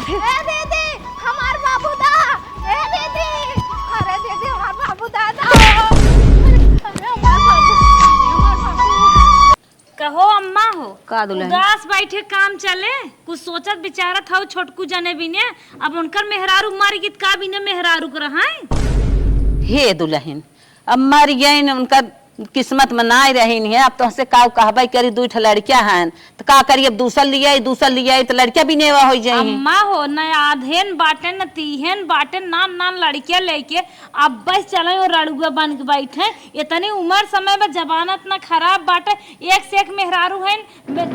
ए दीदी हमार बाबू दा। ए दीदी अरे दीदी हमार बाबू दादा। अरे हमार बाबू कहो अम्मा हो का दुल्हन? उदास बैठे काम चले कुछ सोचत विचारत हो छोटकू जने बिने अब उनकर मेहरारू मारी गीत का बिने मेहरारू कर रहा हे दुल्हन अब मर गई उनका किस्मत में ना रही है। अब तो हसे का कहबे करी दू लड़किया हैं तो का करी अब दूसर लिया तो लड़किया भी नेवा हो जाए। अम्मा हो न आधेन बाटे न तीहन बाटे नान नान लड़किया लेके अब बस चले और रड़ुआ बन के बैठे। इतनी उम्र समय में जबानत न खराब बाटे एक से एक मेहरारू है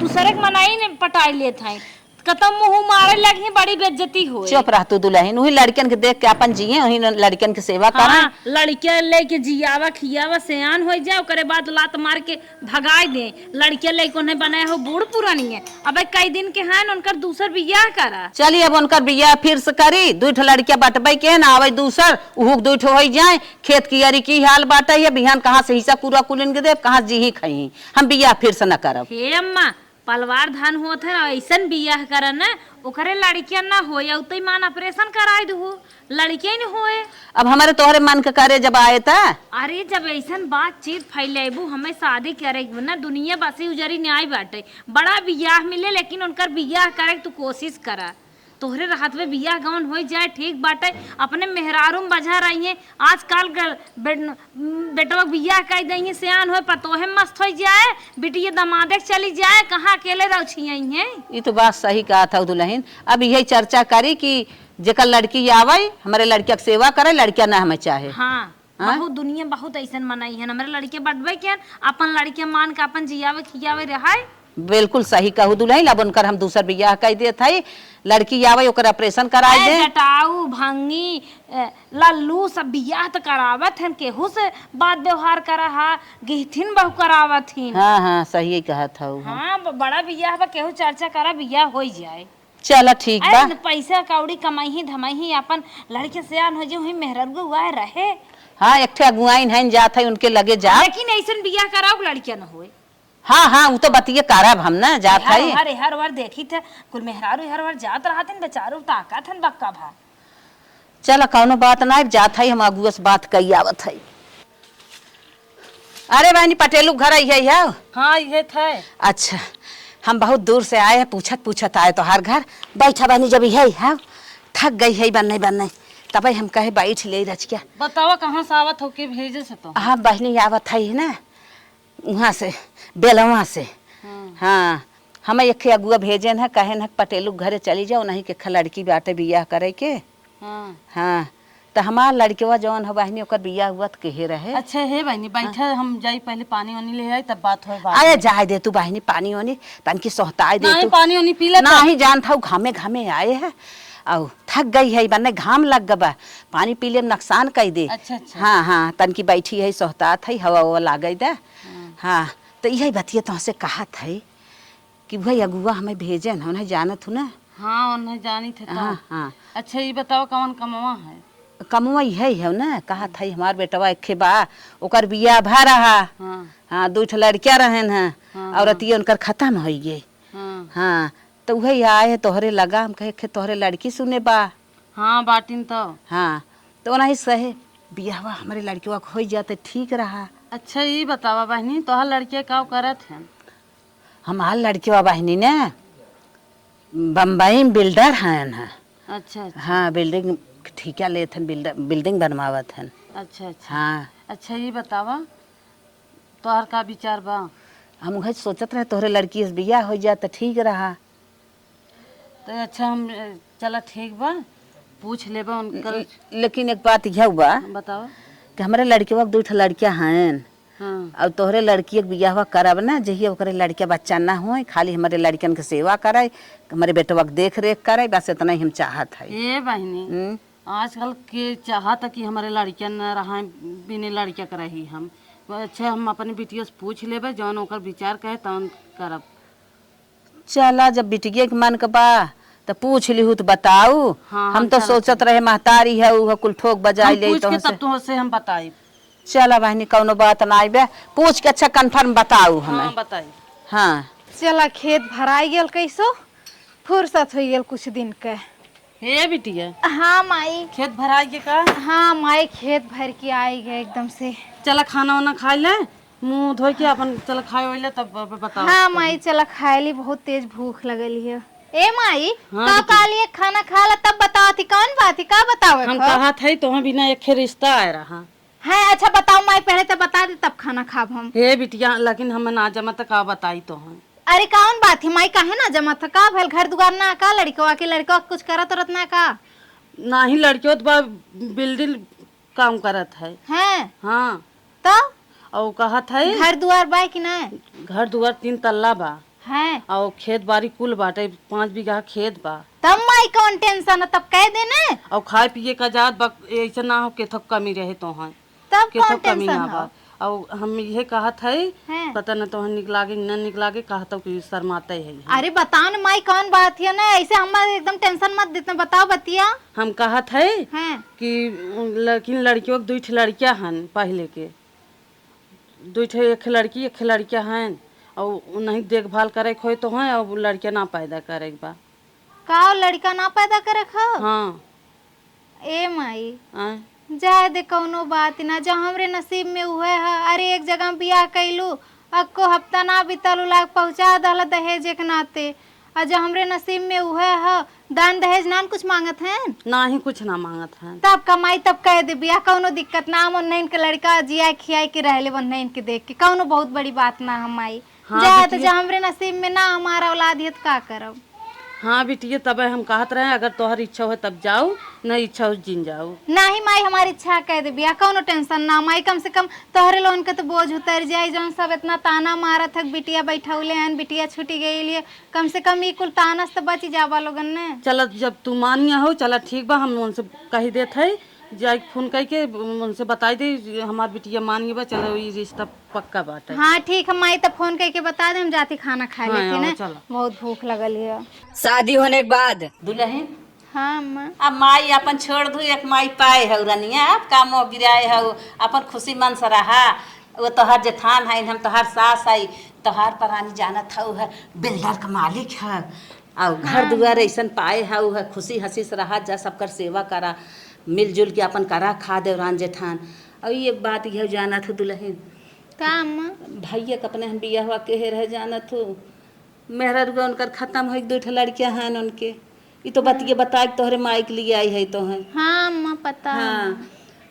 दूसरे के मनाई ने पटाई लेत है कतम मुंह मारे लगी बड़ी बेइज्जती हो। चुप रह तू दुल्हन वही लड़कियन के देख के अपन जिए वही लड़कियन के सेवा करा। हाँ, लड़किया लेके जियावा खियावा सियान हो जाए ओकरे बाद लात मार के भगाए दे। लड़किया लेके उन्हें बनाया हो बूढ़ पुरानी है अब कई दिन के हैं उनकर दूसर बियाह करा। चलिए अब उनकर बियाह फिर से करी दू लड़किया बटबे के ना आवे दूसर उहुक दू हो जाए। खेत की अरी की हाल बाटे है बिहान कहाँ से हिस्सा पूरा कुलिन के देव कहाँ जी ही खाई हम बियाह फिर से न करब। हे अम्मा पलवार धान होत है ऐसन बियाह कर न ओकरे लड़किया ना हो या उतई मान ऑपरेशन कराई दू लड़किया नहीं होए। अब हमारे तोहरे मन के करे जब आए था अरे जब ऐसन बातचीत फैलेबू हमें शादी करे ना दुनिया बसी उजरी न्याय बाटे बड़ा बियाह मिले लेकिन उनकर बियाह करे तू कोशिश करा तोहरे राहत में बियाह गवन हो जाए ठीक बाटे अपने मेहरारू में बजा रही है आजकल बेटवा बियाह कर दी सियान हो पतोहे मस्त हो जाए बिटिया दमादे चली जाए कहाँ अकेले रह छियाई है। ये तो बात सही कहा था दुल्हन। अब यही चर्चा करी कि जेकर लड़की आवे हमारे लड़किया के सेवा करे लड़किया ना हमें चाहे। हाँ बहुत दुनिया बहुत ऐसा मनाई है हमारे लड़के बढ़बे के अपन लड़के मान के अपन जियावे खियावे रहाय। बिल्कुल सही कहू दुल्हन। अब उनकर हम दूसर बियाह कह दे थी लड़की आवे ओकर ऑपरेशन कराए दे। जटाऊ भंगी लल्लू सब बियाह तो करावत हैं केहू से बात व्यवहार करा हा गिहथिन बहु करावत हिन। हाँ हाँ सही कहा था। हाँ बड़ा बियाह बा केहू चर्चा करा बियाह हो जाए। चलो ठीक बा पैसा कौड़ी कमाई ही धमाई ही अपन लड़के सियान हो जाए मेहरगु हुआ रहे। हाँ एक अगुआइन है जात है उनके लगे जा लेकिन ऐसा बियाह कराओ लड़किया न होए। हाँ हाँ वो तो बतिये कारब हम ना जात है हर बार देखी थे कुल मेहरारू हर बार जात रहते बेचारू ताकत हन बक्का भा। चलो कौनो बात ना जात है हम अगुआ से बात कही आवत है। अरे बहनी पटेलू घर आई है। हाँ ये थे। अच्छा हम बहुत दूर से आए हैं पूछत आए तो हर घर बैठा बहनी जब है थक गई है बनने तब हम कहे बैठ ले रच क्या बतावा कहाँ से आवत हो के भेजे से तो। हाँ बहनी आवत है ना वहाँ से बेलवा से। हाँ हमें एक अगुआ भेजे है कहे न पटेलू घरे चली जाओ नहीं के लड़की बाटे बियाह करे के। हाँ तो हमार लड़केवा जौन हो बहनी ओकर बियाह हुआ तो कहे रहे। अच्छा है बहनी बैठा हम जाई पहले पानी वानी ले आई तब बात हो। अरे जाए दे तू बहनी पानी वानी तन की सोहताए दे तू पानी वानी पी ले ना ही जान था घामे घामे आए है और थक गई है बन्ने घाम लग गबा पानी पी ले नुकसान कर दे। अच्छा। हाँ हाँ तन की बैठी है सोहतात है हवा ववा लागे दे। हाँ तो यही बतिए तो से कहा था कि भाई अगुआ हमें भेजे न उन्हें जानत हूँ ना। हाँ उन्हें जानी थे। हाँ हाँ अच्छा ये बताओ कौन कमवा है। कमुआ यही है ना कहा था हमार बेटवा एक बा ओकर बियाह भा रहा। हाँ दू लड़किया रहन है और अतिये उनकर खत्म हो गए। हाँ तो वही आए तोहरे लगा हम कहे तोहरे लड़की सुने बा। हाँ बाटिन तो। हाँ तो नहीं सहे बियाहवा हमारे लड़किवा हो जाते ठीक रहा। अच्छा ये बतावा बहनी तोहर लड़के का करत है। हमार लड़किवा बहनी ने बम्बई बिल्डर हैं। अच्छा। हाँ बिल्डिंग ठीका लेत हन बिल्डिंग बनवावत हन। अच्छा। हाँ अच्छा ये बतावा तोहर का विचार बा। हम वही सोचत रहे तोहरे लड़की से बियाह हो जाए तो ठीक रहा। तो अच्छा हम चला ठीक बा पूछ लेबा उनकर। लेकिन एक बात यह हुआ बताओ कि हमारे लड़के दू लड़किया हैं। हाँ। और तोहरे लड़की के बियाह करब ना जहिए ओकरे लड़के बच्चा ना हो खाली हमारे लड़कन के सेवा करे हमारे बेटवा के देख रेख करे बस इतना ही हम चाहत है। ए बहनी आजकल के चाहत कि हमारे लड़किया न रहा बिने लड़किया करही हम। अच्छा हम अपने बिटिया से पूछ लेबे जौन ओकर विचार कहे तौन करब। चला जब बिटिया के मन के बा तो पूछ लिहू तो बताऊ। हाँ, हम तो सोचत रहे महतारी है वो कुल ठोक बजाई ले तो से हम बताई। चला बहनी कौनो बात ना आइबे पूछ के अच्छा कन्फर्म बताऊ हमें। हाँ बताई। हाँ चला खेत भराई गेल कैसो फुर्सत हो गेल कुछ दिन के। हे बिटिया हाँ माई। खेत भराई के का? हाँ माई खेत भर के आई गए एकदम से। चला खाना वाना खा ले, मुंह धो के अपन चल खाए वाले तब बताओ। हाँ माई चला खाए ली, बहुत तेज भूख लगली है। ए माई हाँ, का काली खाना खा ला तब बताओ थी कौन बात थी, का बताओ? हम कहा थे तुम्हें बिना एक रिश्ता आ रहा है। अच्छा बताओ माई, पहले तो बता दे तब खाना खाब हम। हे बिटिया लेकिन हम ना जमा तक का बताई तो हैं। अरे कौन बात है माई, काहे ना जमा था, का भेल घर दुआर ना का, लड़का के लड़का कुछ करत उरत ना का? ना ही लड़कियों तो बा बिल्डिंग काम करत है। हैं हाँ तो और कहा था घर दुआर बा कि ना? घर दुआर 3 तल्ला बा हैं और खेत बाड़ी कुल बाटे 5 बीघा खेत बा। तब माई कौन टेंशन है, तब कह देना। और खाए पिए का जात बा, ऐसा ना हो के थक कमी रहे तो हैं तब के कौन थक कमी टेंशन ना है? बा। और हम ये कहा थे हैं। पता न तो निकलागे न निकलागे कहा तो कि शर्माते है। अरे बताओ ना माई कौन बात है ना, ऐसे हमारे एकदम टेंशन मत देते, बताओ बतिया। हम कहा थे हैं कि लेकिन लड़कियों के 2 लड़कियां हैं पहले के 2 एक लड़की एक लड़कियां हैं और उन्हें देखभाल करे खोए तो हैं और लड़कियां ना पैदा करे बा। का लड़का ना पैदा करे खा? हाँ ए माई आय। जाए दे कौनो बात ना, जो हमरे नसीब में हुए है। अरे एक जगह बियाह कैलू, अक्को हफ्ता ना बीतल लाग पहुंचा दल दहेज एक नाते, और जो हमरे नसीब में हुए है दान दहेज ना कुछ मांगत हैं, ना ही कुछ ना मांगत हैं। तब कमाई तब कह दे बियाह, कौनो दिक्कत ना। हम नहीं के लड़का जिया खिया के रहले वन नहीं के देख के कौनो बहुत बड़ी बात ना हमारी। हाँ, जाए तो बिटिया। जो हमरे नसीब में ना हमारा औलाद है तो का करब? हाँ बिटिया तब हम कहत रहे अगर तोहर इच्छा हो तब जाओ, नहीं इच्छा हो जिन जाओ। नहीं माई हमारी इच्छा कह दे बिया, कौनो टेंशन ना माई, कम से कम तोहरे लोन के तो बोझ उतर जाए। जौन सब इतना ताना मारत है बिटिया बैठौले हैं, बिटिया छुटी गई लिए, कम से कम ई कुल ताना से तो बच जावा लोगन ने। चल जब तू मानिया हो चला ठीक बा, हम उनसे कही देते है जाए फोन करके उनसे बताई दे हमार बिटिया मानिए बा, चलो ये रिश्ता पक्का बात है। हाँ ठीक है माई, तब फोन करके बता दे, हम जाते खाना खा हाँ, लेते ना, चलो। बहुत भूख लगल है। शादी होने के बाद दुल्हन हाँ अम्मा। अब माई अपन छोड़ दू, एक माई पाए है रनिया, अब का मोह गिराए है अपन खुशी मन से रहा। वो तोहर जेठान है, हम तोहर सास है, तोहर परानी जानत है, है बिल्डर का मालिक है और घर दुआर ऐसा पाए है, खुशी हंसी से रहा जा, सबकर सेवा करा, मिलजुल के अपन करा खा देवरान जेठान। और ये बात यह जाना था दुल्हन का अम्मा? भैया के अपने हम बिया हुआ के रह जाना थो मेहरा रुआ उनकर खत्म हो 2 लड़कियां हैं उनके, ये तो बतिए बता के तोहरे माई के लिए आई है तो हैं। हाँ अम्मा पता है। हाँ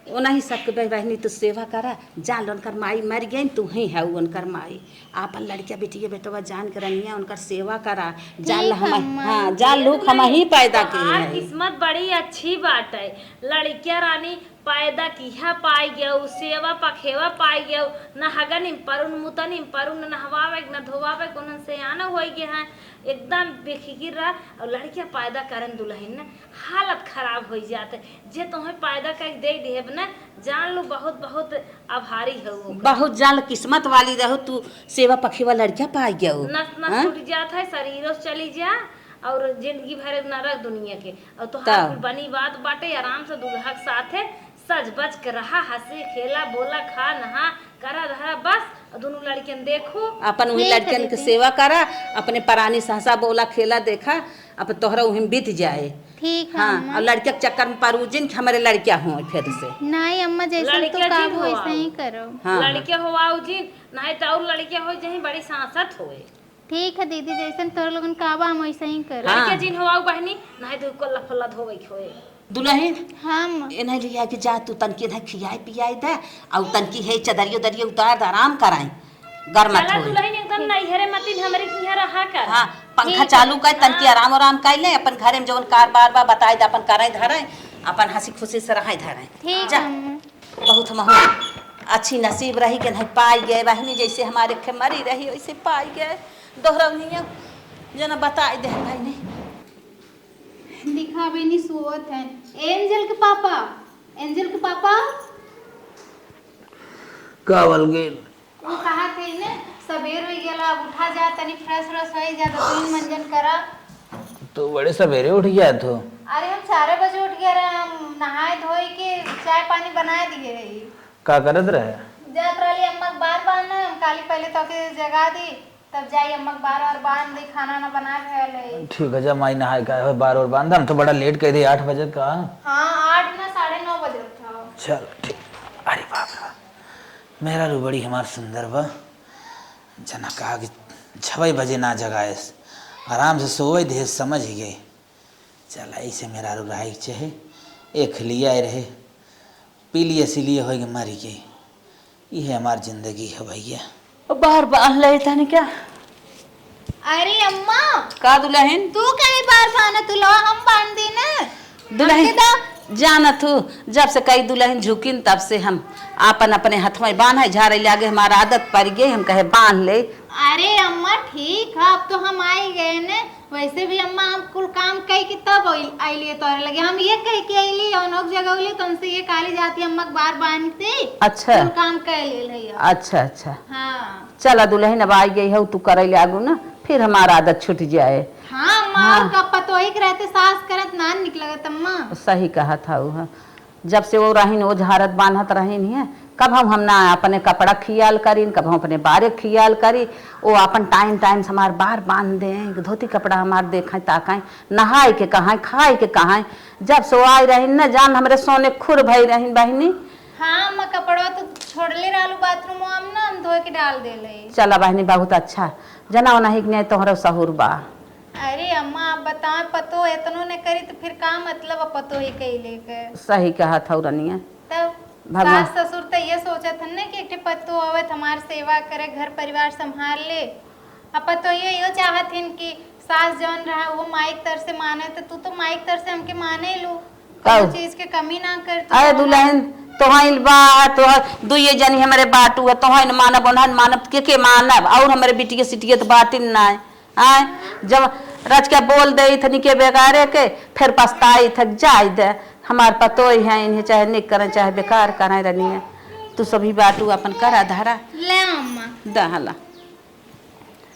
ओनाही सबके भाई बहनी तू सेवा करा, जान उनकर माई मर गई तू ही है उनकर माई, आपन लड़किया बेटिया बेटवा जान कर रनिया उनकर सेवा करा, जान हम हाँ जान लोग हम ही पैदा के तोहार हैं। किस्मत बड़ी अच्छी बात है, लड़किया रानी पैदा किया पाई गया, सेवा पखेवा पाई गया, न हगन इम्परुन मुतन इम्परुन, न नहवावे न धोवावे कोन से आना हो गया है, एकदम बेफिकिर रहा। और लड़किया पैदा करन दुल्हन ने हालत खराब हो जाते, जे तुम्हें पैदा कर दे देब ना, जान लो बहुत बहुत आभारी है वो। बहुत जान किस्मत वाली रहो तू, सेवा पखेवा लड़किया पाई गया नस नस टूट जात है, शरीरों से चली जा और जिंदगी भर नरक दुनिया के। और तो हर बनी बात बाटे, आराम से दूल्हा के साथे सज बज के रहा, हंसी खेला बोला खा नहा करा रहा बस, और दोनों लड़कियन देखो अपन वही लड़कियन के सेवा करा, अपने परानी सहसा बोला खेला देखा, अब तोहरा वही बीत जाए। ठीक है हाँ और लड़किया के चक्कर में परूजिन हमारे लड़किया हो फिर से। नहीं अम्मा जैसे तो लड़किया का जिन हो हुआ। ऐसे ही करो। हाँ लड़किया हुआ जिन नहीं तो और लड़किया हो जही बड़ी सांसत होए। ठीक है दीदी, जैसे तोर लोगन काबा हम वैसे ही करो। हाँ। लड़किया जिन हुआ बहनी नहीं तो कोल्ला फल्ला धोवे होए। दुल्हन हाँ अम्मा। इन्हें लिया कि जा तू तनकी ना खियाई पियाई दे और तनकी है चदरियो दरियो उतार आराम कराई गर्म चला हो। दुल्हन एकदम नैहरे मतिन हमरे किया रहा कर। हाँ पंखा चालू कर तनकी आराम आराम कर ले, अपन घरे में जवन कार बार बार बताए दे अपन कराई धराए, अपन हंसी खुशी से रहाई धराए। ठीक जा है अम्मा। बहुत महू अच्छी नसीब रही कि नहीं पाई गए बहनी, जैसे हमारे खे मरी रही वैसे पाई गए, दोहरवनिया जना बताई दे भाई नहीं दिखा बेनी सोत है। एंजल के पापा, एंजल के पापा कावल गेल वो कहा थे ने सवेर हो गेला, अब उठा जा तनी फ्रेश फ्रेश हो जा, तो तीन मंजन करा। तो बड़े सवेरे उठ गया तो अरे हम 4 बजे उठ गए रहे, हम नहाए धोए के चाय पानी बना दिए रही, का करत रहे? जात रही अम्मा बार बार ना, हम काली पहले तो के जगा दी, तब जाई अम्मा बार और बांध दे खाना ना बना के ले। ठीक है, जब माई नहाए का है बार और बांधा। हम तो बड़ा लेट कर दिए 8 बजे का। हाँ 8 ना 9:30 बजे उठा। चल ठीक। अरे बाप रे, मेरा रू बड़ी हमार सुंदर बा। जना कहा कि 6 बजे ना जगाएस, आराम से सोए दे, समझ ही गए। चल ऐसे मेरा रू रहा चाहे एक लिया रहे, पी लिए सी लिए हो मर गई। ये हमारी जिंदगी है भैया। बाहर बांध ले था क्या? अरे अम्मा का दुल्हन तू कहीं बार बांधा, तू लो हम बांध दी ना। दुल्हन जानत हूँ, जब से कई दुल्हन झुकिन तब से हम अपन अपने हाथ में बांधा झाड़े लागे, हमारा आदत पड़ गई, हम कहे बांध ले। अरे अम्मा ठीक है, अब तो हम आई गए ने। वैसे भी अम्मा हम कुल काम कई कि तब आइलिए तोरे लगे, हम ये कह के आइली अनोक जगह उली तुमसे ये काली जाती अम्मा बार बांधते। अच्छा कुल काम कर ले रही है। अच्छा अच्छा, हाँ चला दुल्हन अब आई गई है, तू करे लागू ना, फिर हमारा आदत छूट जाए। हाँ अम्मा और का पतोही के रहते सास करत ना निकलगत अम्मा। सही कहा था वो, जब से वो रहीन वो झारत बांधत रहीन है, कब हम ना अपने कपड़ा खियाल करीन, कब हम अपने बारे खियाल करी। वो अपन टाइम टाइम से हमारे बार बांध दें, धोती कपड़ा हमारे देखें ताकें, नहाए के कहाँ खाए के कहाँ। जब से वो आई रहीन न जान हमरे सोने खुर भई रहीन बहनी। हाँ अम्मा कपड़ा तो छोड़ले रहलू बाथरूम में ना, हम धो के डाल दे ले। चला बहनी बहुत अच्छा, जना वो नहीं नहीं तोहरा सहूर बा। अरे अम्मा आप बताओ, पतो इतनो ने करी तो फिर का मतलब अब पतो ही कही लेके। सही कहा था रनिया। तब भगवान सास ससुर तो ये सोचा था ना कि एक पतो आवत हमार सेवा करे, घर परिवार संभाल ले। अब पतो ये चाहत हिन कि सास जौन रहा वो माइक तर से माने, तो तू तो माइक तर से हमके माने लो, कोई चीज के कमी ना कर। अरे दुल्हन तोहन बा तो दुइये जनी हमारे बाटू है, तोहन मानब ओनहन मानब के मानब, और हमारे बिटिया सिटिया तो बाटिन ना आए। जब रच के बोल दे थनी के बेगारे के, फिर पछताई थक जाय दे। हमार पतो ही है इन्हें, चाहे निक करें चाहे बेकार करें रनिया। तू सभी बाटू अपन करा धारा ले अम्मा दहला।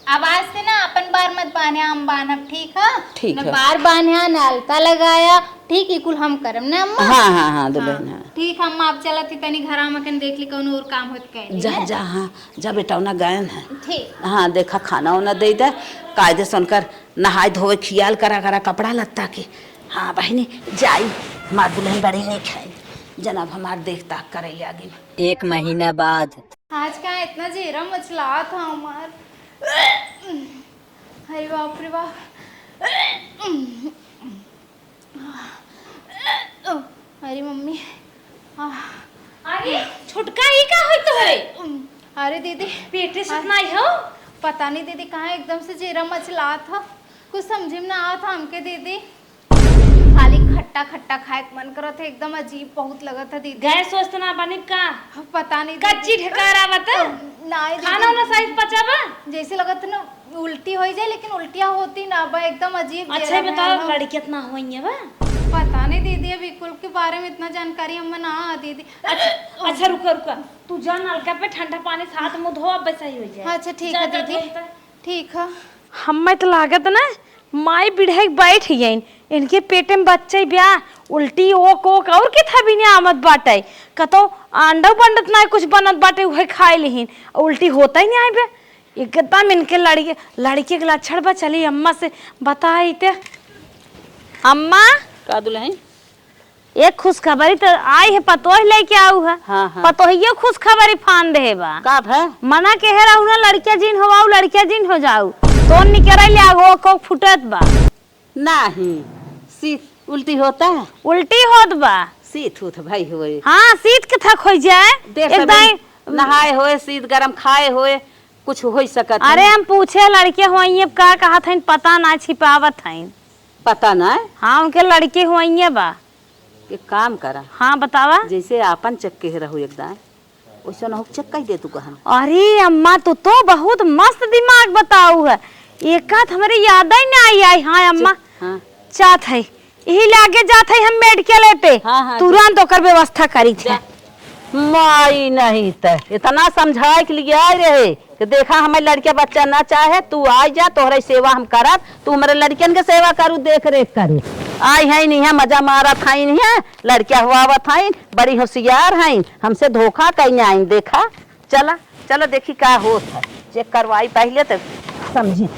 आवाज से ना अपन बार मत बाने, हम बानब ठीक है। ठीक न है। बार बान्या न अलता लगाया, ठीक है कुल हम करम ना अम्मा। हाँ हाँ हाँ दुल्हन हाँ। ठीक हम आप चलती तनी घरा में कन देख ली कौन और काम होत कह जा जा हाँ जा बेटा उना गायन है। ठीक। हाँ देखा खाना उना दे दे, कायदे सुनकर नहाए धोए खियाल करा करा कपड़ा लत्ता के। हाँ बहनी जाई, हमार दुल्हन बड़ी नहीं खाई, जनाब हमार देख ताक करे लागी। 1 महीना बाद आज का इतना जेरा मचला था हमार। अरे बाप रे बाप। अरे मम्मी। अरे छोटका ही का होई तोहरे? अरे दीदी पेटे से नहीं हो? पता नहीं दीदी कहाँ एकदम से जेरा मचला था, कुछ समझ में ना आ था हमके दीदी। खाली खट्टा खट्टा खाए के मन करत है, एकदम अजीब बहुत लगा था दीदी। गैस सोचत ना बनी का? पता नहीं कच्ची ढकार आवत नहीं खाना ना सही पचाबा। जैसे लगत ना उल्टी हो जाए, लेकिन उल्टियाँ होती ना बा, एकदम अजीब। अच्छा ही बताओ लड़की कितना होई है बा? पता नहीं दीदी, अभी कुल के बारे में इतना जानकारी हम ना दीदी। अच्छा रुका रुका, तू जा नलका पे ठंडा पानी से हाथ मुंह धो, अब सही हो जाए। अच्छा ठीक है दीदी, ठीक है। हमें तो लागत ना माई बिढ़े बैठ गई, इनके पेटे में बच्चे ब्याह उल्टी ओक ओक और के था भी नहीं आमद बाटे, कतो अंडा बंडत ना कुछ बनत बाटे उहे खाए लिहिन, उल्टी होता ही नहीं आए बे। एकदम इनके लड़के के लक्षण बा। चली अम्मा से बताई ते। अम्मा का दुल्हन एक खुशखबरी तो आई है, पतोह लेके आऊ है। हाँ हाँ। पतोहियो खुशखबरी फान दे बा। का है मना के है रहू ना लड़किया जिन होवाऊ लड़किया जिन हो जाऊ, तो निकरे ले आगो को फुटत बा। नहीं सीत उल्टी होता है, उल्टी होत बा। सीत उठ भाई होए। हाँ शीत के थक हो जाए एकदम नहाए होए शीत गरम खाए होए कुछ हो सकत। अरे हम पूछे लड़के हुई का कहा था, पता ना छिपावत है। पता ना है? हाँ उनके लड़के हुई बा। एक काम करा, हाँ बतावा। जैसे आपन चक्के रहो एकदम वैसे न हो चक्का ही दे तू कहन। अरे अम्मा तो बहुत मस्त दिमाग बताऊ है, एक हमारे याद ही नहीं आई। हाँ अम्मा हाँ चाहत है यही लागे जात है हम मेडिकल पे। हाँ, हाँ, तुरंत ओकर व्यवस्था करी थे। माई नहीं तो इतना समझाए के लिए आए रहे कि देखा हमें लड़के बच्चा ना चाहे, तू आ जा तोहरा सेवा हम करब, तू हमारे लड़कियन के सेवा करू देख रेख करू। आई है नहीं है मजा मारा था नहीं है, लड़किया हुआ था बड़ी होशियार है, हमसे धोखा कहीं आई। देखा चला चलो देखी का होत है, चेक करवाई पहले तो समझी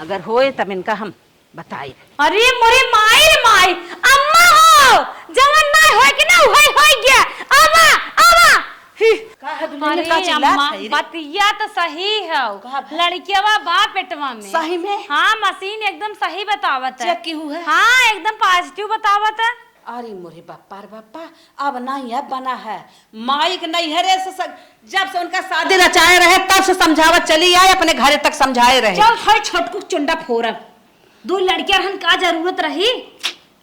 अगर होए तब इनका हम बताए। अरे मोरे माई रे माई, अम्मा हो जवन ना होए कि ना होए गया। आवा आवा अरे अम्मा बतिया तो सही है, लड़कियावा बा पेटवा में सही में? हाँ मशीन एकदम सही बतावत है। चेक की हुआ है? हाँ एकदम पॉजिटिव बतावत है। अरे मोरे बापा रे बापा, अब नहीं अब बना है माइक नहीं है रे जब से उनका शादी रचाए रहे तब से समझावत चली आए, अपने घरे तक समझाए रहे। चल भाई छोटकू चुंडा फोरब, दो लड़कियां रहन का जरूरत रही,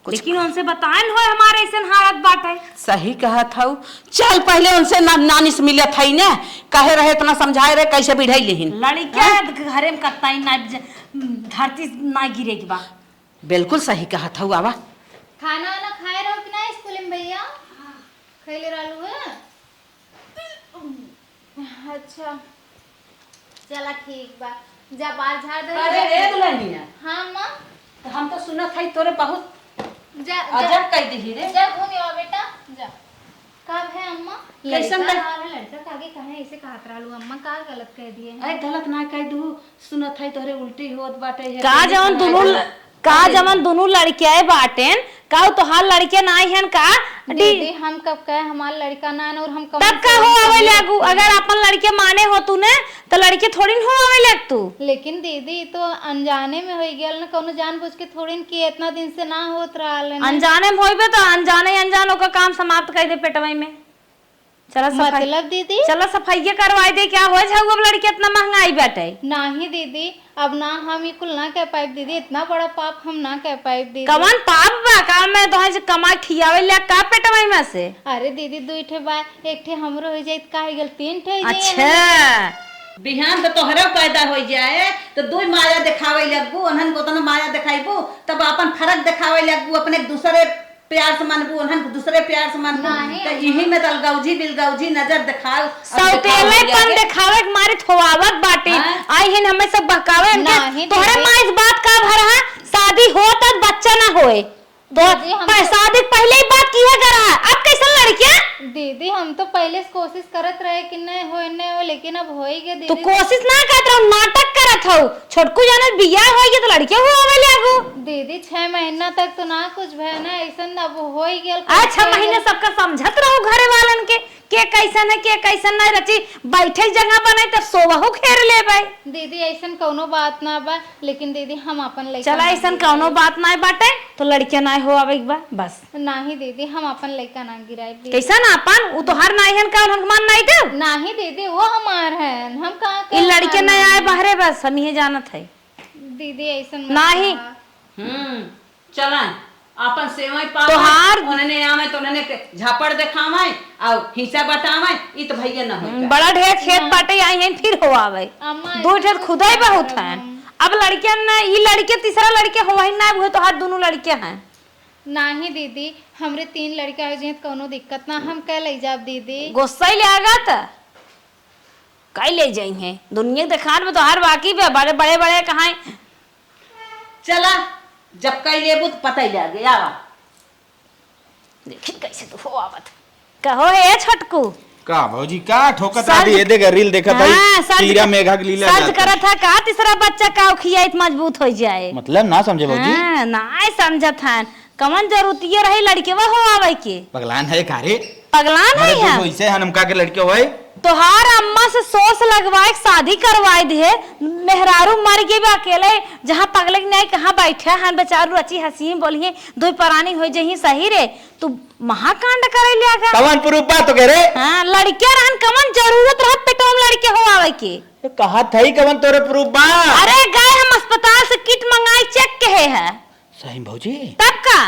लेकिन उनसे बताएं हो हमारे ऐसे हालत बाटे। सही कहा था। चल पहले उनसे नानी से मिले थई ने, कहे रहे इतना समझाए रहे कैसे बिढ़ाई लेहिन। लड़कियां घरे में कत्ताई ना धरती ना गिरे की बा। बिल्कुल सही कहा था। आवा खाना वाना खाए रहो कि ना स्कूल में भैया? खैले रहलू है? अच्छा चला ठीक बा, जा बाल झाड़ दे। अरे रे दुल्हनिया, हाँ माँ तो हम तो सुना था तोरे बहुत जा अजब कह दी रे। जा घूम आओ बेटा जा। कब है अम्मा? कैसन लड़का हाल है, लड़का के आगे कहे ऐसे कहत रहलू अम्मा, का गलत कह दिए? अरे गलत ना कह दू, सुनत है तोरे उल्टी होत बाटे है। का जवन दोनों लड़कियां बाटेन का तोहार लड़कियां ना हैं का दीदी हम कब कहे हमारा लड़का ना और हम कब तब का हो आवे लागू। अगर अपन लड़के माने हो तू ने तो लड़के थोड़ी न हो आवे लाग तू। लेकिन दीदी तो अनजाने में हो गया ना, कोनो जानबूझ के थोड़ी न कि इतना दिन से ना होत रहल है। अनजाने में होइबे तो अनजाने अनजानों का काम समाप्त कर दे पेटवाई में। चला सफाई, मतलब दीदी चला सफाई करवाई दे, क्या हो जाए अब लड़के इतना महंगाई बैठे। नहीं दीदी अब ना हम ये कुल ना कह पाए दीदी, इतना बड़ा पाप हम ना कह पाए दीदी। कवन पाप बा काम में तो से कमा खियावे ले का पेटवाई में से। अरे दीदी दुई ठे बा, एक ठे हमरो हो जाए का हो गेल, तीन ठे हो जाए। अच्छा बिहान तो तोहरा पैदा हो जाए तो दो माया दिखावे लगबू, उन्हन को तो माया दिखाईबू तब अपन फर्क दिखावे लगबू, अपने दूसरे प्यार से मानबू, उन्हन दूसरे प्यार से मानबू। तो यही में दलगौजी बिलगौजी नजर दिखाओ, सौतेलेपन दिखावे के मारे थोवावत बाटे। आई हिन हमें सब बहकावे इनके तोहरे मां इस बात का भरा शादी हो तब बच्चा ना होए तो शादी पहले ही बात की है करा। अब कैसा लड़कियां? दीदी हम तो पहले से कोशिश करत रहे कि नहीं हो, लेकिन अब हो ही गया दीदी। तो कोशिश ना करत रहो, नाटक करत हो। छोटकू जाने बियाह हो गया तो लड़के हो आवे लागू। दीदी 6 महीना तक तो ना कुछ भय ना, ऐसा अब हो ही गया। 6 महीने सबका समझत रहो घरे वालन के कैसन है के कैसन नहीं रची, बैठे जगह बनाई तब सोवहु खेर ले भाई। दीदी ऐसन कोनो बात ना बा, लेकिन दीदी हम अपन लड़का चला ऐसन कोनो बात ना बाटे तो लड़कियां ना हो आवे बा बस। नहीं दीदी हम अपन लड़का ना गिराए। कैसा ना अपन वो तो हर नहीं है का हनुमान नहीं दे। नहीं दीदी वो हमार है, हम कहां इन लड़के नहीं आए बाहरे बस हम ही जानत है। दीदी ऐसन नहीं चला अपन सेवई पाव तोहार उन्होंने आवे तो उन्होंने झापड़ दिखावे और हिस्सा बटावे, ई तो भैया ना हो। बड़ा ढेर खेत बाटे आई हैं फिर हो आवे, दो ढेर खुदाई बहुत है। अब लड़कियां ना ये लड़के तीसरा लड़के हो ही ना वो तो हर दोनों लड़के हैं। नहीं दीदी हमरे 3 लड़का हो जाए कोनो दिक्कत ना, हम कह ले जाब दीदी। गुस्सा ही ले आगा त कई ले जाई हैं दुनिया दिखान में तो हर बाकी पे बड़े बड़े बड़े कहां चला जब कई लेबू तो पता ही लग गया। देखी कैसे तू हो आवत कहो ए छटकू का भौजी का ठोकत आदि ये देख रील देखत है कीड़ा मेघा के लीला सर्च करत था का तीसरा बच्चा का खियाइत मजबूत हो जाए। मतलब ना समझे भौजी? हां ना समझत हन कमन जरूरत ये रही लड़के वो हो आवे के पगलान है कारे पगलान है यार तो ऐसे हनमका के लड़के होए तोहार अम्मा से सोच लगवाए शादी करवाए दे मेहरारू मर गए अकेले जहाँ पगलक नहीं कहाँ बैठे हैं बेचारू रची हंसी बोलिए दो परानी हो जही सही रे तू महाकांड करे लिया का कवन प्रूफ बात तो कह रे? हां लड़के रहन कमन जरूरत रह पेटोम लड़के हो आवे के कहा थई कवन तोरे प्रूफ बा? अरे गए हम अस्पताल से किट मंगाई चेक कहे है सही भौजी तब का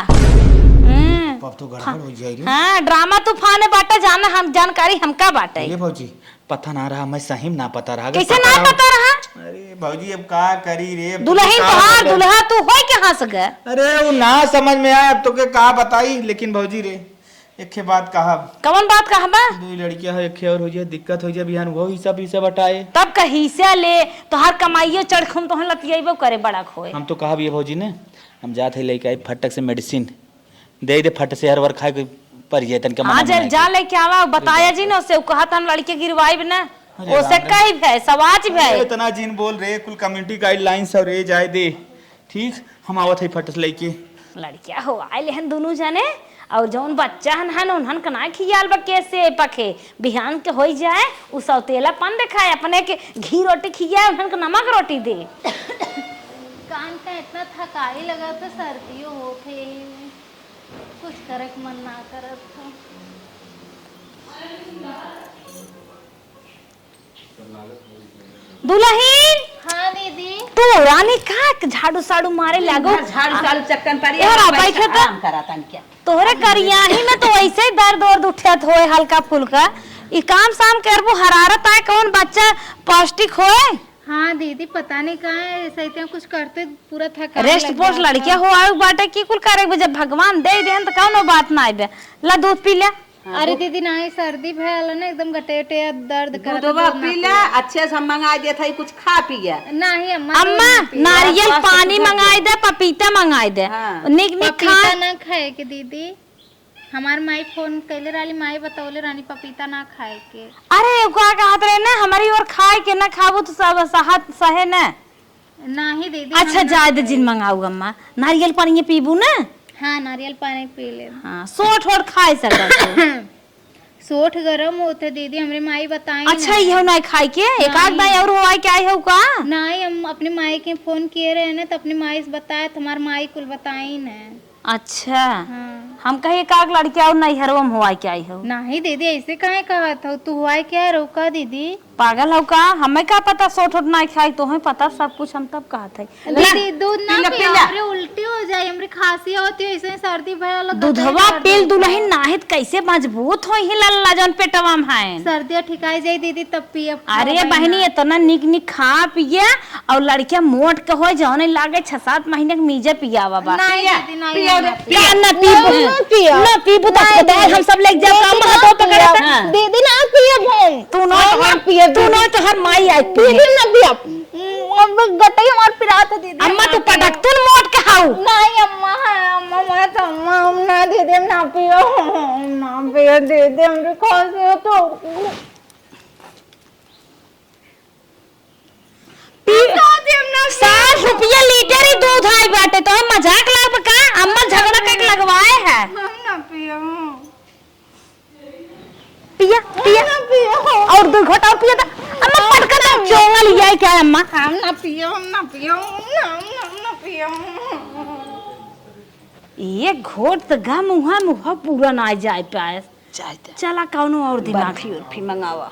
अब तो गड़बड़ हो जाएगी। हां ड्रामा तूफान बाटा जाना हम जानकारी हमका बाटे ये भौजी पता ना रहा मैं सही में ना पता रहा। कैसे ना पता रहा? अरे भौजी अब का करी रे? दुल्हन तोहार दुल्हा तू होय के हंस गए। अरे वो ना समझ में आया अब तो के का बताई, लेकिन भौजी रे एक बात कहा कौन बात कहा बा? 2 लड़कियां है एक और हो जाए दिक्कत हो जाए बिहान वो हिसाब बटाए तब का हिस्सा ले तोहार कमाइयो चढ़खम तोहन लतियबो करे बड़ा खोए। हम तो कहा भी भौजी ने हम जाते लेके आई फटक से मेडिसिन दे दे फट से हर खाए पर ये तन के हां जा लेके आवा बताया जी ना से कहत हम लड़के गिरवाई ना अरे ओसे राम कई भय सवाच भय इतना जिन बोल रहे कुल कम्युनिटी गाइडलाइंस और ये जाए दे ठीक हम आवत है फटस लेके लड़किया हो आइल हन दोनों जने और जौन बच्चा हन उन्हन के ना खियाल बा कैसे पखे बिहान के होई जाए उ सौतेला पन दिखाए अपने के घी रोटी खियाए उन्हन के नमक रोटी दे कान का इतना थकाई लगा था सर्दियों होते यही में कुछ करे के मन ना करत था। दुल्हन हाँ दीदी तू रानी का झाड़ू साड़ू मारे लागो झाड़ू साड़ू चक्कन पर यार, आप बैठे तो- आराम करा तन क्या तोहरे करिया ही में तो ऐसे ही दर्द वर्द उठत होए हल्का फुल्का ई काम शाम करबो हरारत आए कौन बच्चा पौष्टिक होए हाँ दीदी पता नहीं कहाँ है ऐसा इतना कुछ करते पूरा थका रेस्ट पोस्ट लड़किया हो आयु बाटे की कुल करे जब भगवान दे देन तो कौनो बात ना आइबे ला दूध पी ले अरे दीदी ना ही सर्दी भयल ना एकदम गटेटे दर्द कर दूधवा पी ले अच्छे से हम मंगा देत है कुछ खा पी गया ना ही अम्मा अम्मा नारियल पानी मंगाई दे पपीता मंगाई दे हाँ। निक निक खा पपीता ना खाए के दीदी हमार माई फोन कैले रानी माई बतौले रानी पपीता ना खाए के। अरे का कहत रहे ना हमारी और खाए के ना खाबो तो सब साहत सहे ना ना ही दीदी अच्छा जाए दे जिन मंगाऊ अम्मा नारियल पानी पीबू ना हाँ नारियल पानी पी ले। हाँ सोठ और खाए सकत सोठ गरम होते दीदी हमरे माई बताई अच्छा ये ना खाए के एक आध बाई और हुआ क्या है का ना ही हम अपनी माई के फोन किए रहे ना तो अपनी माई से बताया तो हमार माई कुल बताई ना। अच्छा हाँ हम कहे काक लड़के और नहीं हरवम हुआ क्या हो ना ही दीदी ऐसे काहे कहा था तू हुआ क्या रोका दीदी पागल हो का हमें क्या पता सोठ ना खाई तो हमें पता सब कुछ हम तब कहा थे दीदी दूध ना पिया हमरे उल्टी हो जाए हमरे खांसी होती है ऐसे सर्दी भयल दूधवा पील दुल्हन नाहित कैसे मजबूत हो ही लल्ला जौन पेटवा में है सर्दियाँ ठिकाई जाए दीदी तब पिए। अरे बहनी इतना निक निक खा पिए और लड़किया मोट के हो जौन लागे 6-7 महीने के मीजे पियावा बा नहीं दीदी नहीं क्या ना पीबू ना पीबू तो हम सब लेके जाओ काम हाथों पे करे दीदी ना पिए तू ना पिए तू ना तो हर माई आई दीदी ना पिया अब गटई मार पिरा था दीदी अम्मा तू पटक तू मोट के हाउ नहीं अम्मा है अम्मा मत अम्मा ना दीदी ना पियो ना पियो दीदी हमरे खांसी हो तो 60 रुपया लीटर ही दूध आई बाटे तो हम मजाक लाग का अम्मा झगड़ा करके लगवाए है ना पियो पिया पिया और 2 घोट और पिया था अम्मा पटका तो चोंगा लिया है क्या अम्मा हम ना पियो ना पियो ये घोट तो गा मुहा पूरा ना जाए पाए चला कौनो और दिमाग फिर मंगावा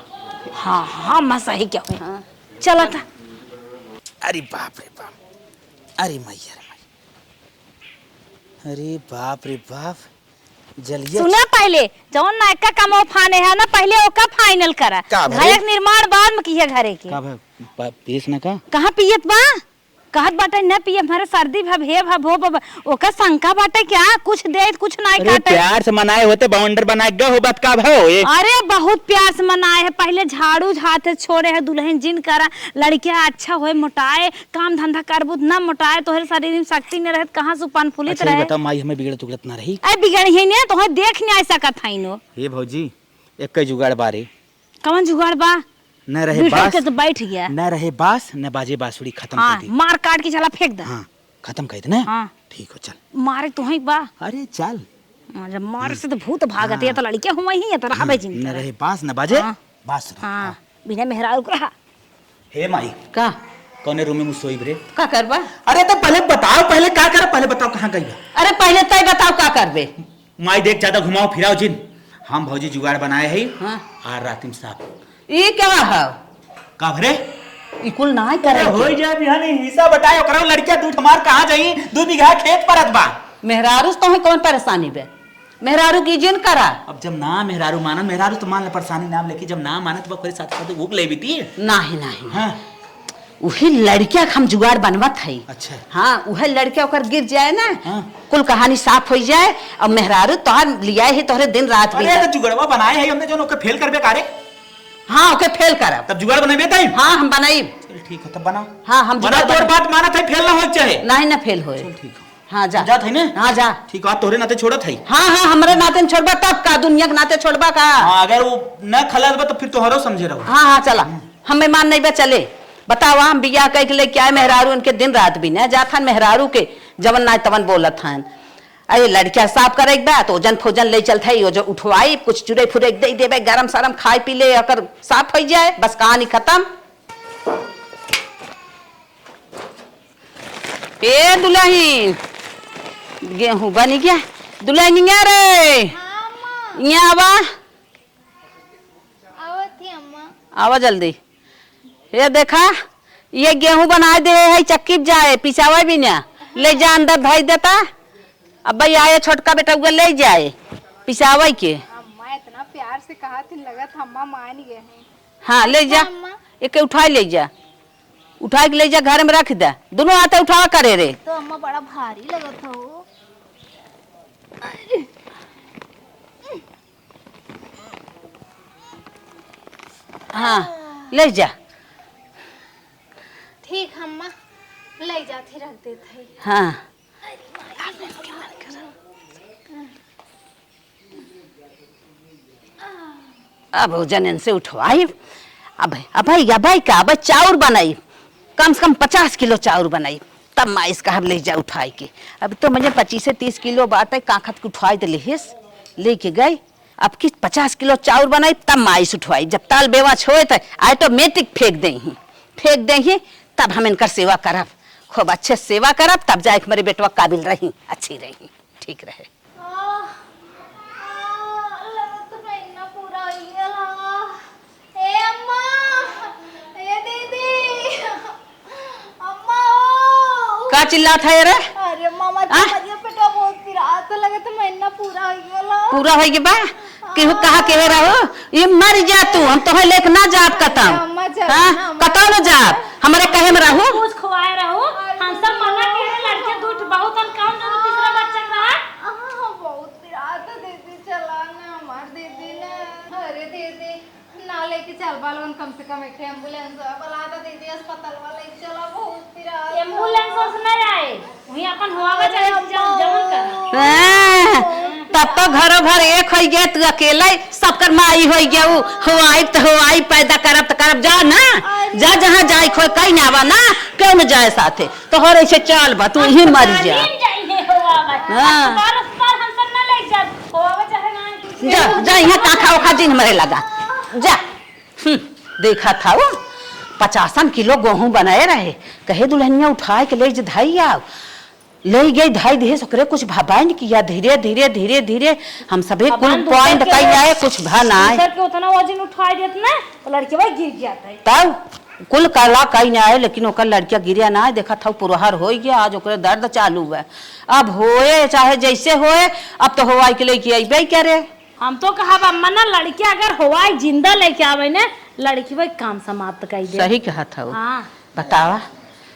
हाँ हाँ मैं सही क्या हूँ चला था अरे बाप रे बाप अरे मैया अरे बाप रे बाप जलिया सुना पहले जौन नायका कमो फाने है ना पहले ओका फाइनल करा का भाई? घरक निर्माण बाद में किया घरे के का भाई पीस ना का कहाँ पियत बा कहत बाटे न पिए हमारे सर्दी भब हे भब हो भब ओका शंका बाटे क्या कुछ दे कुछ नहीं अरे काटे प्यार से मनाए होते बाउंडर बनाए गए हो बात का भाव ये अरे बहुत प्यार से मनाए है पहले झाड़ू झाते छोड़े है दुल्हन जिन करा लड़किया अच्छा होए मोटाए काम धंधा करबू न मोटाए तोहरे शरीर में शक्ति न रहे कहाँ से पान फुलित अच्छा ये रहे बताओ माई हमें बिगड़ तुगड़त ना रही अरे बिगड़ ही ने तोहे देख नहीं आ सकत है नो हे भौजी एक कई जुगाड़ बारे कौन जुगाड़ बा न रहे बिगड़ बास के तो बैठ गया न रहे बास न बाजे बांसुरी खत्म हाँ कर दी मार काट के चला फेंक दे हाँ खत्म कर देना हाँ ठीक हो चल मारे तो ही बा अरे चल जब मार से तो भूत भागत है तो लड़किया हुआ ही है तो रहा जिन न रहे बास न बाजे हाँ। बांसुरी हाँ बिना मेहरारू को रहा हे माई का कौने रूम में मुझसे रे का करबा अरे तो पहले बताओ पहले क्या करो पहले बताओ कहाँ गई बा? अरे पहले तय बताओ का करबे माई देख ज्यादा घुमाओ फिराओ जिन हम भौजी जुगाड़ बनाए है हाँ आ रातिम साहब ये क्या है का भरे इकुल नहीं करे हो जाए बिहानी हिस्सा बताओ करो लड़कियां दूध हमार कहाँ जाई 2 बीघा खेत परत बा मेहरारू तो है कौन परेशानी बे मेहरारू की जिन करा अब जब ना मेहरारू माना मेहरारू तो मान ले परेशानी नाम लेके जब ना माना तो साथ साथ भूख ले बीती नहीं नहीं हाँ वही लड़किया हम जुगाड़ बनवत है अच्छा हाँ वह लड़किया ओकर गिर जाए ना हाँ। कुल कहानी साफ हो जाए और मेहरारू तोहर लिया ही तोहरे दिन रात भी अरे तो जुगड़वा बनाए है हमने जो ओके फेल करबे कारे हाँ ओके फेल करब तब जुगाड़ बनाबे तई हाँ हम बनाई चल ठीक है तब बनाओ हाँ हम बना जुगाड़ तोर बात माना था फेल ना हो चाहे नहीं ना फेल होए चल ठीक है हाँ जा जात है ने? हाँ जा। ठीक है, तोरे नाते छोड़त है। हाँ हाँ हमरे नाते न छोड़बा तब का दुनिया के नाते छोड़बा का। हाँ, अगर वो न खलत बा तो फिर तोहरो समझे रहो। हाँ हाँ चला, हमें मान नहीं बा चले। बताओ हम बिया कह के लेके आए मेहरारू, उनके दिन रात भी न जात हन मेहरारू के जवन ना तवन बोलत हन। अरे लड़किया साफ करे एक बात ओजन फोजन ले चलते है, जो उठवाई कुछ चुरे फुरे दे देवे गरम सरम खाए पी ले अकर साफ हो जाए, बस कहानी खत्म। ए दुल्हन गेहूं बनी गया, दुल्हन रे हाँ अम्मा। यहाँ आवा, आवत थी अम्मा। आवा जल्दी। ये देखा ये गेहूं बना दे है, चक्की जाए पिसावा भी ना ले जा अंदर भाई देता। अब भाई आए छोटका बेटा वो ले जाए पिसावा के। अम्मा इतना प्यार से कहा थी, लगा था अम्मा मान गए हैं। हाँ ले जा, अम्मा। एक उठा ले जा, उठा के ले जा घर में रख दे, दोनों आते उठावा करे रे। तो अम्मा बड़ा भारी लगा था वो। हाँ ले जा। ठीक अम्मा, ले जाती रख देते हैं। हाँ अब जन से उठवाई। अब भाई का अब चाउर बनाई, कम से कम 50 किलो चाउर बनाई, तब माँ इसका ले जा उठाई के। अब तो मुझे 25 से 30 किलो बात है, काखत को उठवाई दे लेहिस लेके गए। अब किस 50 किलो चाउर बनाई तब माइस उठवाई। जब ताल बेवा छोए थे ऑटोमेटिक फेंक दे तब हम इनकर सेवा करब, खूब अच्छे सेवा करब, तब जाए मेरे बेटवा काबिल रही, अच्छी रही, ठीक रहे। का चिल्लात है रे? अरे मामा तुम्हारी पेटवा बहुत पिरात लगे तो महीना पूरा हो गया। पूरा हो गया बा केहू कहा के रहो ये मर जा तू, हम तो है लेख ना जात कतम। अम्मा चल हां कतौ न जात हमरे कहे में रहू। कुछ खवाए रहो, हम सब मना के लड़के दूध बहुत अन कौन जो तीसरा बच्चा का। बहुत पिरात दीदी, चला ना हमार दीदी ने। अरे दीदी ना लेके चल बालोन, कम से कम एक एम्बुलेंस बुला दो दीदी, अस्पताल वाले चला, बहुत पिरात। एम्बुलेंस ना जाए वही अपन होगा चाहे जमन कर। तब तो घरों भर एक हो गया, तू अकेला सबकर माई हो गया। हवाई तो हवाई पैदा करब तो करब, जा ना जा जहाँ जाए खोई कहीं ना आवा ना, क्यों न जाए साथे तो हर ऐसे चल बा तू ही मर जा। जा यहाँ काखा उखा जिन मरे लगा जा। देखा था वो 50 किलो गेहूं बनाए रहे, कहे दुल्हनिया उठाए के ले धाई आओ, ले गई धाई दे सकरे कुछ भाबाइन किया। धीरे धीरे धीरे धीरे हम सभी कुल पॉइंट कई आए, कुछ भा आए के उतना वजन उठाई देत ना तो लड़के भाई गिर जाता है। तब कुल कला कई ना आए, लेकिन ओकर लड़किया गिरिया ना आए। देखा था पुरहर हो गया, आज ओकरे दर्द चालू है। अब होए चाहे जैसे होए, अब तो हवाई के लेके अबे करे। हम तो कहा अम्मा ना लड़की अगर हवाई जिंदा लेके आवे ना, लड़की भाई काम समाप्त कर दे। सही कहा था वो। हाँ। बतावा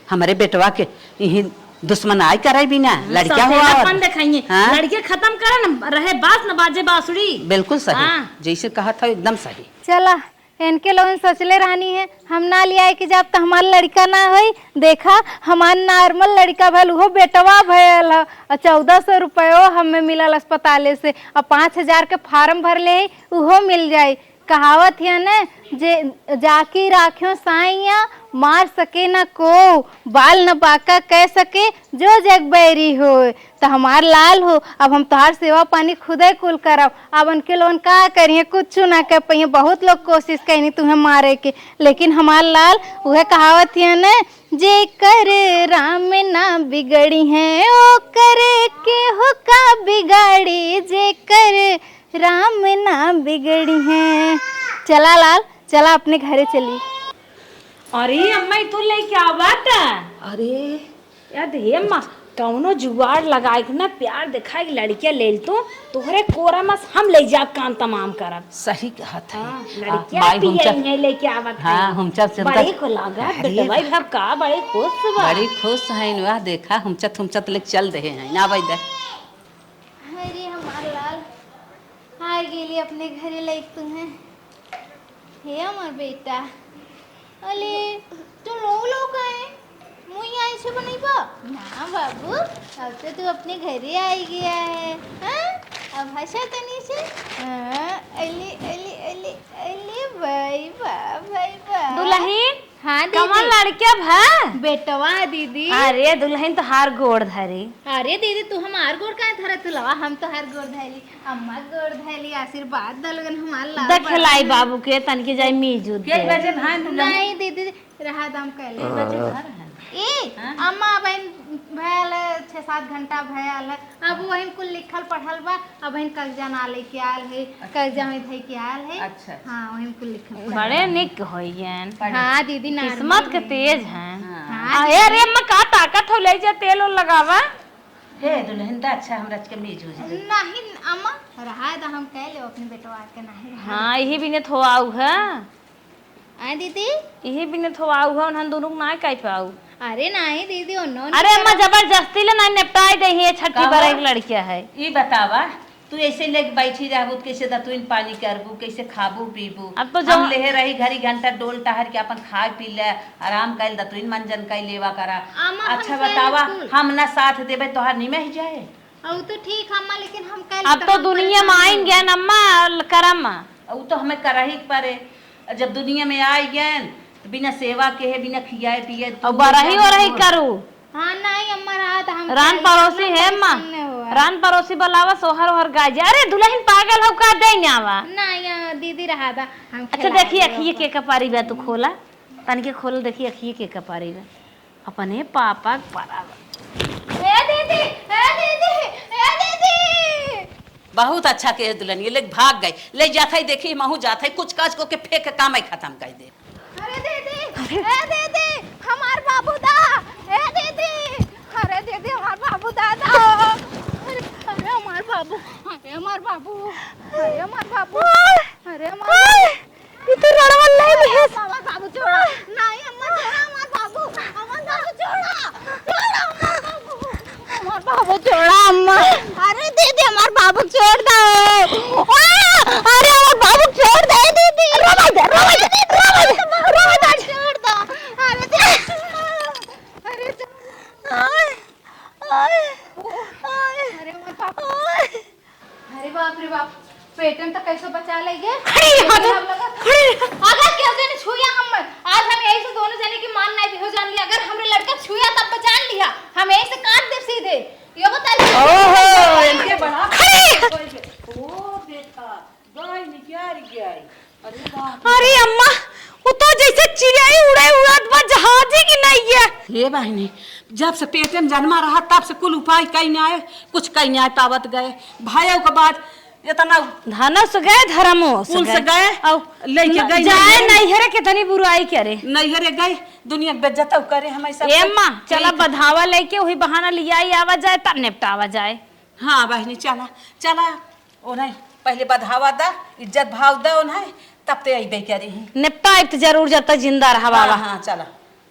हमारे बेटवा के यही दुश्मन आई करे भी ना, लड़किया हुआ देखाइए। हाँ? लड़के खत्म करे न रहे बास न बाजे बांसुरी। बिल्कुल सही। हाँ? जैसे कहा था एकदम सही। चला इनके लोग सोचले रहनी है हम ना ले आए कि जब तो हमारा लड़का ना होई। देखा हमार नॉर्मल लड़का भल वो बेटवा भयल है, 1400 रुपये हमें मिलल अस्पताल से, और 5000 के फार्म भर ले उहो मिल जाये। कहावत है न जे जाकी राखियो साइया मार सके न को, बाल न बाका कह सके जो जग बैरी हो। तो हमार लाल हो, अब हम तोहार सेवा पानी खुदे कुल करब। अब उनके लोन का करिए, कुछ ना कर पाइए। बहुत लोग कोशिश करी तुम्हें मारे के, लेकिन हमार लाल वह कहावत है न जे कर राम ना बिगड़ी है ओ करे के हो का बिगाड़ी, जे कर राम ना बिगड़ी है। चला लाल चला अपने घरे चली। अरे अम्मा तू लेके आवत। अरे याद हे अम्मा कौनो जुगाड़ लगाए के ना प्यार दिखाए के लड़कियां ले तो तोहरे कोरा मस हम ले जा काम तमाम करब। सही कहा था। लड़कियां पिए लेके आवत। हाँ हम चल बड़े को लगा बेटवा भब का बड़े खुश बा। बड़ी खुश हैं वाह। देखा हम चत ले चल रहे हैं ना भाई दे। अरे हमार लाल आ गेली अपने घरे लाइक तुम्हें। हे हमार बेटा, अले तो लोग आए मुई आई से बनैबा ना बाबू, अब तो तू अपने घरे आई गया है। हाँ? अब हंसा तनी से। हाँ, अली अली अली अली भाई बा। दुल्हन हाँ कमल दीदी। लड़के भा बेटवा दीदी। अरे दुल्हन तो हार गोड़ धरी। अरे दीदी तू हमार गोड़ काहे धरत लवा, हम तो हर गोड़ धैली, अम्मा गोड़ धैली, आशीर्वाद दलगन हमार ला। देखलाई बाबू के तनके जाई मीजू के बजे भाई दुल्हन नहीं दीदी रहा दम कहले। बजे घर है ए अम्मा बहन भयल 6-7 घंटा भयल है, अब वही कुल लिखल पढ़ल बा, अब वही कागजा ना लेके आयल है, कागजा में धई के आयल है। अच्छा। हाँ वही कुल लिखल। बड़े निक होइयन, हाँ दीदी ना किस्मत के तेज हैं। हाँ अरे अम्मा का ताकत हो ले जा तेल और लगावा। हे दुल्हन दा अच्छा हमरा के मेज हो जाए नहीं अम्मा रहा दा हम कह ले अपने बेटवा के नहीं रहा। हाँ यही बिने थोआऊ है, आ दीदी। यही बिने थोआऊ है, उन्हन दोनों ना कह पाऊ। अरे नहीं दीदी उन्होंने। अरे अम्मा जबरदस्ती ले ना निपटाई दे ही, छठी का बड़ा बा? एक लड़किया है। ई बतावा तू ऐसे लेके बैठी रहबू कैसे दतुइन पानी करबू, कैसे खाबू पीबू। अब तो हम जो- लेहे रही घड़ी घंटा डोल टहर के अपन खाए पी ले, आराम कैल दतुइन मंजन कैल लेवा करा। अम्मा, हम अच्छा कैल बतावा स्कूल। हम ना साथ देबे तोहार निमे ही जाए। अब तो ठीक अम्मा, लेकिन हम कल अब तो दुनिया में आएंगे ना अम्मा करम। उ तो हमें करही के परे, जब दुनिया में आई गए तो बिना सेवा के है, बिना खियाए पिए और बरही हो रही करू। हाँ नहीं अम्मा रहा था हम रान कल पड़ोसी इतना है अम्मा, परेशान हुआ। रान पड़ोसी बुलावा सोहर ओहर गाय जा। अरे दुल्हन पागल हो का दे आवा। नहीं दीदी रहा था हम अच्छा खिला देखिए दिए अखिए के कपारी बा, तू खोला तन के खोल, देखिए अखिए के कपारी बा अपने पापा के पारा। ए दीदी ए दीदी ए दीदी। बहुत अच्छा के दुल्हन ये लेके भाग गई, ले जाता ही देखी महू जाता ही कुछ काज को के फेंक के काम ही खत्म कर दे। अरे दीदी ए दीदी हमार बाबू दा। ए दीदी अरे दीदी हमार बाबू दादा। अरे अरे हमार बाबू, अरे हमार बाबू, अरे हमार बाबू, अरे हमार ये तो रणवन नहीं है। हमार बाबू छोड़ा नहीं अम्मा, छोड़ा हमार बाबू, हमार बाबू छोड़ा, छोड़ा हमार बाबू, हमार बाबू छोड़ा अम्मा। अरे दीदी हमार बाबू छोड़ दो। अरे हमार बाबू छोड़ दे दीदी। रोवा दे रोवा दे रोवा दे रोवा दे छोड़ दो। अरे दीदी अरे अरे हमार बाबू, अरे बाप रे बाप, पेटन तो कैसे बचा लेंगे। खड़ी अगर क्यों ने छुया हम आज हम यही से दोनों जने की मान नहीं भी हो जान लिया, अगर हमने लड़का छुया तब बचान लिया, हम यही से काट दे सीधे। ये बता ली ओहो इनके बड़ा ओ बेटा गाय निकाल गई। अरे बाप अरे अम्मा वो तो जैसे चिड़िया उड़े उड़त बा, जहाज ही की नहीं है। हे बहनी जब से पेटे में जन्मा रहा तब से कुल उपाय कहीं ना आए, कुछ कहीं ना आए, पावत गए भाइयों के बाद इतना धनस गए धर्मोस कुल से गए लेके गए जाए नहीं है कितनी बुराई करे। नहीं हरे गए दुनिया बेइज्जत करे हमेशा। ए अम्मा चला बधावा लेके वही बहाना लिया ही आवा जाए तब निपटावा जाए। हाँ बहनी चला चला ओ नहीं पहले बधावा दा, इज्जत भाव दा, ओ नहीं तब ते अइबे करी। निपटाए तो जरूर जब तक जिंदा रहा बाबा। हाँ चला।